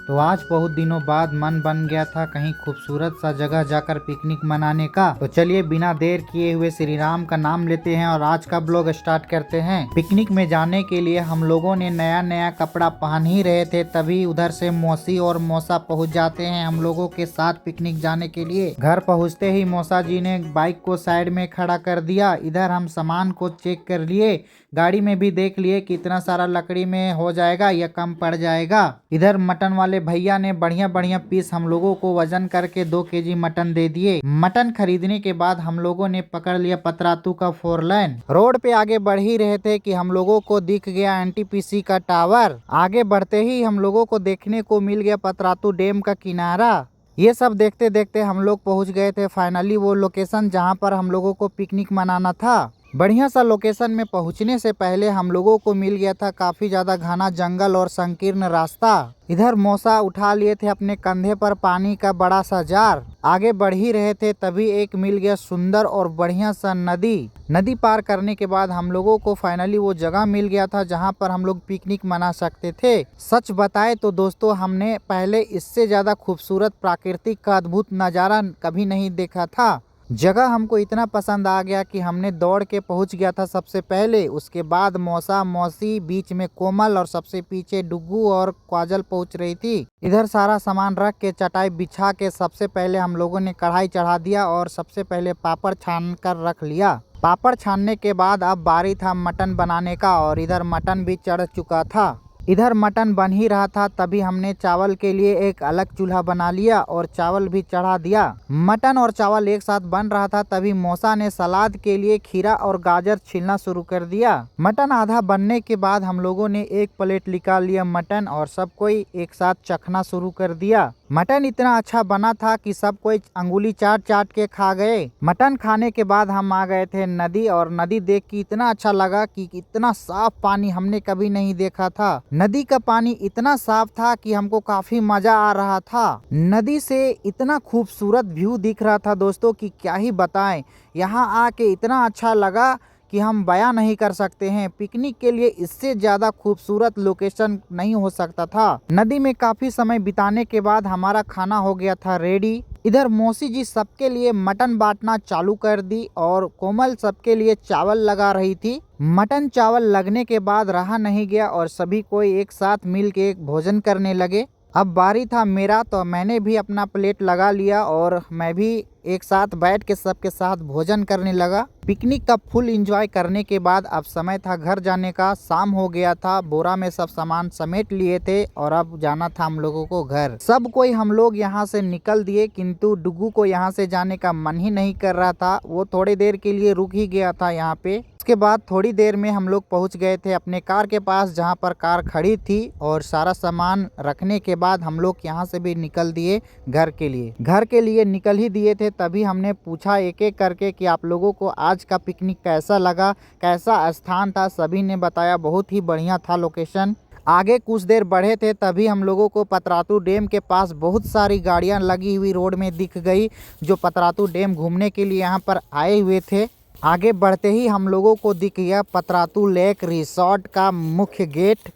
तो आज बहुत दिनों बाद मन बन गया था कहीं खूबसूरत सा जगह जाकर पिकनिक मनाने का। तो चलिए बिना देर किए हुए श्री राम का नाम लेते हैं और आज का ब्लॉग स्टार्ट करते हैं। पिकनिक में जाने के लिए हम लोगों ने नया नया कपड़ा पहन ही रहे थे, तभी उधर से मौसी और मौसा पहुंच जाते हैं हम लोगों के साथ पिकनिक जाने के लिए। घर पहुंचते ही मौसा जी ने बाइक को साइड में खड़ा कर दिया। इधर हम सामान को चेक कर लिए, गाड़ी में भी देख लिए कि इतना सारा लकड़ी में हो जाएगा या कम पड़ जाएगा। इधर मटन वाले भैया ने बढ़िया बढ़िया पीस हम लोगों को वजन करके 2 केजी मटन दे दिए। मटन खरीदने के बाद हम लोगों ने पकड़ लिया पतरातू का 4 लेन। रोड पे आगे बढ़ ही रहे थे कि हम लोगों को दिख गया एनटीपीसी का टावर। आगे बढ़ते ही हम लोगों को देखने को मिल गया पतरातू डैम का किनारा। ये सब देखते देखते हम लोग पहुंच गए थे फाइनली वो लोकेशन जहां पर हम लोगों को पिकनिक मनाना था। बढ़िया सा लोकेशन में पहुंचने से पहले हम लोगों को मिल गया था काफी ज्यादा घना जंगल और संकीर्ण रास्ता। इधर मौसा उठा लिए थे अपने कंधे पर पानी का बड़ा सा जार। आगे बढ़ ही रहे थे तभी एक मिल गया सुंदर और बढ़िया सा नदी पार करने के बाद हम लोगों को फाइनली वो जगह मिल गया था जहां पर हम लोग पिकनिक मना सकते थे। सच बताए तो दोस्तों, हमने पहले इससे ज्यादा खूबसूरत प्राकृतिक का अद्भुत नजारा कभी नहीं देखा था। जगह हमको इतना पसंद आ गया कि हमने दौड़ के पहुंच गया था सबसे पहले। उसके बाद मौसा मौसी, बीच में कोमल और सबसे पीछे डुग्गू और काजल पहुंच रही थी। इधर सारा सामान रख के चटाई बिछा के सबसे पहले हम लोगों ने कढ़ाई चढ़ा दिया और सबसे पहले पापड़ छान कर रख लिया। पापड़ छानने के बाद अब बारी था मटन बनाने का और इधर मटन भी चढ़ चुका था। इधर मटन बन ही रहा था तभी हमने चावल के लिए एक अलग चूल्हा बना लिया और चावल भी चढ़ा दिया। मटन और चावल एक साथ बन रहा था तभी मौसा ने सलाद के लिए खीरा और गाजर छीलना शुरू कर दिया। मटन आधा बनने के बाद हम लोगों ने एक प्लेट निकाल लिया मटन और सब कोई एक साथ चखना शुरू कर दिया। मटन इतना अच्छा बना था कि सब कोई अंगुली चाट चाट के खा गए। मटन खाने के बाद हम आ गए थे नदी और नदी देख के इतना अच्छा लगा कि इतना साफ पानी हमने कभी नहीं देखा था। नदी का पानी इतना साफ था कि हमको काफी मजा आ रहा था। नदी से इतना खूबसूरत व्यू दिख रहा था दोस्तों कि क्या ही बताएं। यहाँ आके इतना अच्छा लगा कि हम बयां नहीं कर सकते हैं। पिकनिक के लिए इससे ज्यादा खूबसूरत लोकेशन नहीं हो सकता था। नदी में काफी समय बिताने के बाद हमारा खाना हो गया था रेडी। इधर मौसी जी सबके लिए मटन बांटना चालू कर दी और कोमल सबके लिए चावल लगा रही थी। मटन चावल लगने के बाद रहा नहीं गया और सभी कोई एक साथ मिल के भोजन करने लगे। अब बारी था मेरा तो मैंने भी अपना प्लेट लगा लिया और मैं भी एक साथ बैठ के सबके साथ भोजन करने लगा। पिकनिक का फुल एंजॉय करने के बाद अब समय था घर जाने का। शाम हो गया था, बोरा में सब सामान समेट लिए थे और अब जाना था हम लोगों को घर। सब कोई हम लोग यहाँ से निकल दिए किंतु डुग्गू को यहाँ से जाने का मन ही नहीं कर रहा था। वो थोड़ी देर के लिए रुक ही गया था यहाँ पे। उसके बाद थोड़ी देर में हम लोग पहुंच गए थे अपने कार के पास जहां पर कार खड़ी थी और सारा सामान रखने के बाद हम लोग यहां से भी निकल दिए घर के लिए। घर के लिए निकल ही दिए थे तभी हमने पूछा एक एक करके कि आप लोगों को आज का पिकनिक कैसा लगा, कैसा स्थान था। सभी ने बताया बहुत ही बढ़िया था लोकेशन। आगे कुछ देर बढ़े थे तभी हम लोगों को पतरातू डैम के पास बहुत सारी गाड़ियां लगी हुई रोड में दिख गई जो पतरातू डैम घूमने के लिए यहाँ पर आए हुए थे। आगे बढ़ते ही हम लोगों को दिख गया पतरातू लेक रिसोर्ट का मुख्य गेट।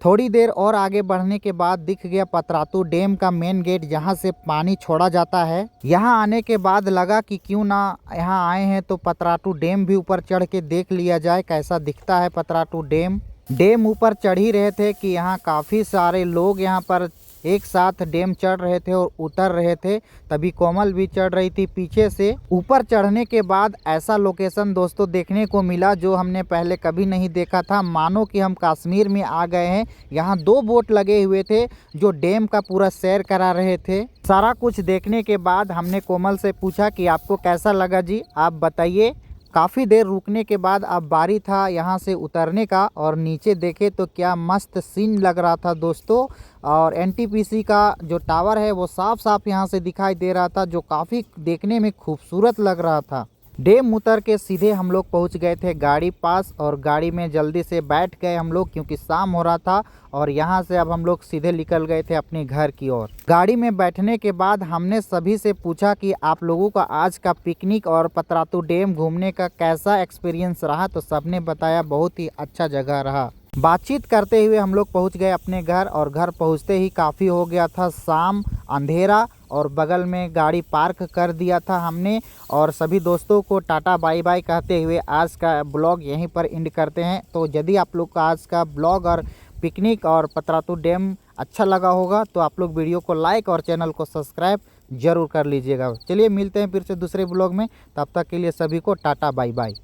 थोड़ी देर और आगे बढ़ने के बाद दिख गया पतरातू डैम का मेन गेट जहां से पानी छोड़ा जाता है। यहां आने के बाद लगा कि क्यों ना यहां आए हैं तो पतरातू डैम भी ऊपर चढ़ के देख लिया जाए कैसा दिखता है पतरातू डैम। डैम ऊपर चढ़ ही रहे थे कि यहाँ काफ़ी सारे लोग यहाँ पर एक साथ डैम चढ़ रहे थे और उतर रहे थे। तभी कोमल भी चढ़ रही थी पीछे से। ऊपर चढ़ने के बाद ऐसा लोकेशन दोस्तों देखने को मिला जो हमने पहले कभी नहीं देखा था। मानो कि हम कश्मीर में आ गए हैं। यहाँ 2 बोट लगे हुए थे जो डैम का पूरा सैर करा रहे थे। सारा कुछ देखने के बाद हमने कोमल से पूछा कि आपको कैसा लगा जी, आप बताइए। काफ़ी देर रुकने के बाद अब बारी था यहाँ से उतरने का और नीचे देखे तो क्या मस्त सीन लग रहा था दोस्तों। और एनटीपीसी का जो टावर है वो साफ साफ यहाँ से दिखाई दे रहा था जो काफ़ी देखने में खूबसूरत लग रहा था। डैम उतर के सीधे हम लोग पहुँच गए थे गाड़ी पास और गाड़ी में जल्दी से बैठ गए हम लोग क्योंकि शाम हो रहा था और यहाँ से अब हम लोग सीधे निकल गए थे अपने घर की ओर। गाड़ी में बैठने के बाद हमने सभी से पूछा कि आप लोगों का आज का पिकनिक और पतरातू डैम घूमने का कैसा एक्सपीरियंस रहा, तो सबने बताया बहुत ही अच्छा जगह रहा। बातचीत करते हुए हम लोग पहुंच गए अपने घर और घर पहुंचते ही काफ़ी हो गया था शाम, अंधेरा और बगल में गाड़ी पार्क कर दिया था हमने। और सभी दोस्तों को टाटा बाय बाय कहते हुए आज का ब्लॉग यहीं पर एंड करते हैं। तो यदि आप लोग का आज का ब्लॉग और पिकनिक और पतरातू डैम अच्छा लगा होगा तो आप लोग वीडियो को लाइक और चैनल को सब्सक्राइब जरूर कर लीजिएगा। चलिए मिलते हैं फिर से दूसरे ब्लॉग में, तब तक के लिए सभी को टाटा बाय बाय।